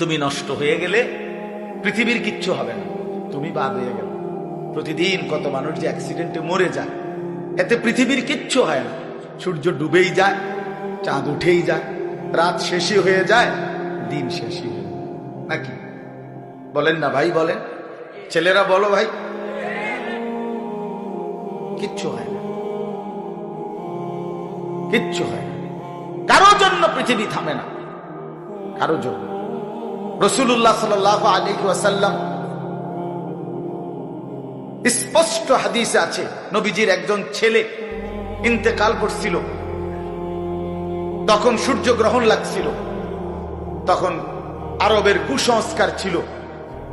তুমি নষ্ট হয়ে গেলে পৃথিবীর কিচ্ছু হবে না, তুমি বাদ হয়ে গেলে। প্রতিদিন কত মানুষ যে অ্যাক্সিডেন্টে মরে যায়, এতে পৃথিবীর কিচ্ছু হয় না। সূর্য ডুবেই যায়, চাঁদ উঠেই যায়, রাত শেষই হয়ে যায়, দিন শেষই হয়ে যায়, নাকি বলেন না ভাই? বলেন ছেলেরা, বলো ভাই, কিচ্ছু হয় না, কিচ্ছু হয় না। কারো জন্য পৃথিবী থামে না, কারো জন্য। রাসূলুল্লাহ সাল্লাল্লাহু আলাইহি ওয়াসাল্লাম স্পষ্ট হাদিসে আছে, নবীজির একজন ছেলে ইন্তেকাল করছিল, তখন সূর্যগ্রহণ লাগছিল। তখন আরবের কুসংস্কার ছিল,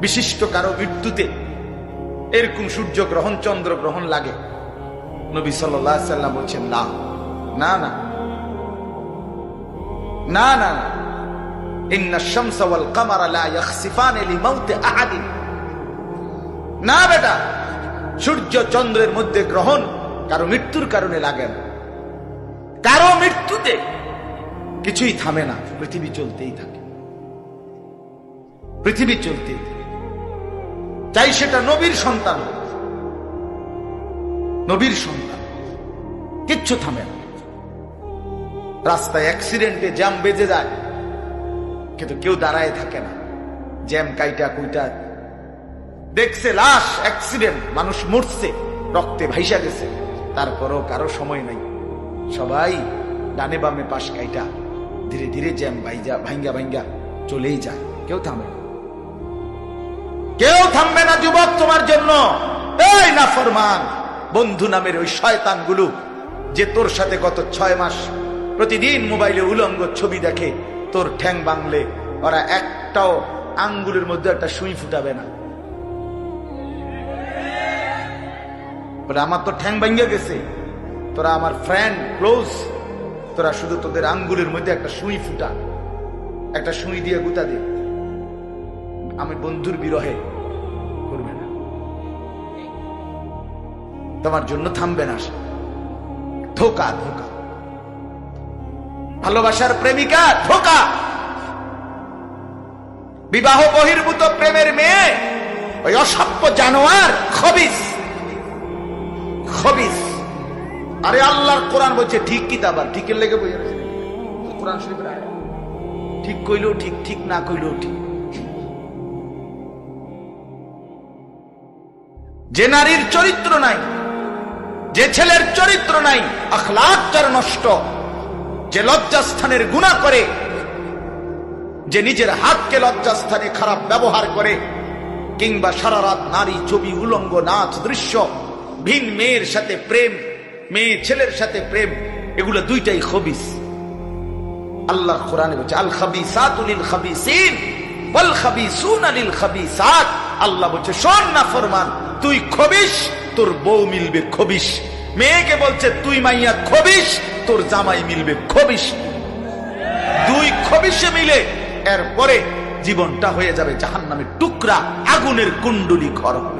বিশিষ্ট কারো মৃত্যুতে এরকম সূর্যগ্রহণ চন্দ্রগ্রহণ লাগে। নবী সাল্লাল্লাহু আলাইহি ওয়াসাল্লাম বলছেন, না না না না না, ইন্না শামসা ওয়াল কামারা লা ইয়াখসিফানি লিমাউতি আহাদিন। না বেটা, সূর্য চন্দ্রের মধ্যে গ্রহণ কারো মৃত্যুর কারণে লাগে না, কারো মৃত্যুতে কিছুই থামে না, পৃথিবী চলতেই থাকে, পৃথিবী চলতেই থাকে। চাই সেটা নবীর সন্তান হোক, নবীর সন্তান, কিচ্ছু থামে না। রাস্তায় অ্যাক্সিডেন্টে জ্যাম বেজে যায়, কিন্তু কেউ দাঁড়ায় থাকে না। জ্যাম কাইটা কুইটা দেখছে, লাশ, অ্যাক্সিডেন্ট, মানুষ মরছে, রক্তে ভাইসা গেছে, তারপরও কারো সময় নাই। সবাই ডানে বামে পাশ কাইটা ধীরে ধীরে জ্যাম ভাঙ্গা ভাঙ্গা চলেই যায়, কেউ থামে না, কেউ থামবে না। যুবক, তোমার জন্য এই নাফরমান বন্ধু নামের ওই শয়তানগুলো, যে তোর সাথে গত 6 মাস প্রতিদিন মোবাইলে উলঙ্গ ছবি দেখে, তোর ঠ্যাং ভাঙলে ওরা একটাও আঙ্গুলের মধ্যে একটা সুই ফুটাবে না। আমার তো ঠ্যাং ভাঙ্গা গেছে, তোরা আমার ফ্রেন্ড ক্লোজ, তোরা শুধু তোদের আঙ্গুলের মধ্যে একটা সুই ফুটা, একটা সুই দিয়ে গুতা দে, আমি বন্ধুর বিরহে করবে না, তোমার জন্য থামবে না। ধোকা, ধোকা, ভালোবাসার প্রেমিকা ধোকা, বিবাহ বহির্ভূত প্রেমের মেয়ে ওই অসভ্য জানোয়ার, খবিস, খবিস। আরে আল্লাহর কোরআন বলছে ঠিক কিতাব, আর ঠিকের লেগে বই কোরআন শরীফের আয়াত, ঠিক কইলেও ঠিক, ঠিক না কইলেও ঠিক। যে নারীর চরিত্র নাই, যে ছেলের চরিত্র নাই, আখলাক যার নষ্ট, যে লজ্জাস্থানের গুনাহ করে, যে নিজের হাতকে লজ্জাস্থানে খারাপ ব্যবহার করে, কিংবা সারা রাত নারী ছবি, উলঙ্গ নাচ দৃশ্য, ভিন মেয়ের সাথে প্রেম, মেয়ে ছেলের সাথে প্রেম, এগুলো দুইটাই খবিস। আল্লাহর কোরআনে বলছে, আল খাবিসাতু লিল খাবিসিন ওয়াল খাবিসুনা লিল খাবিসাত। আল্লাহ বলছে, শোন না ফরমান, তুই খবিস, তোর বউ মিলবে খবিস। মেয়েকে বলছে, তুই মাইয়া খবিস, তোর জামাই মিলবে খবিস। দুই খবিসে মিলে এরপরে জীবনটা হয়ে যাবে জাহান্নামের টুকরা, আগুনের কুণ্ডলী ঘর হবে।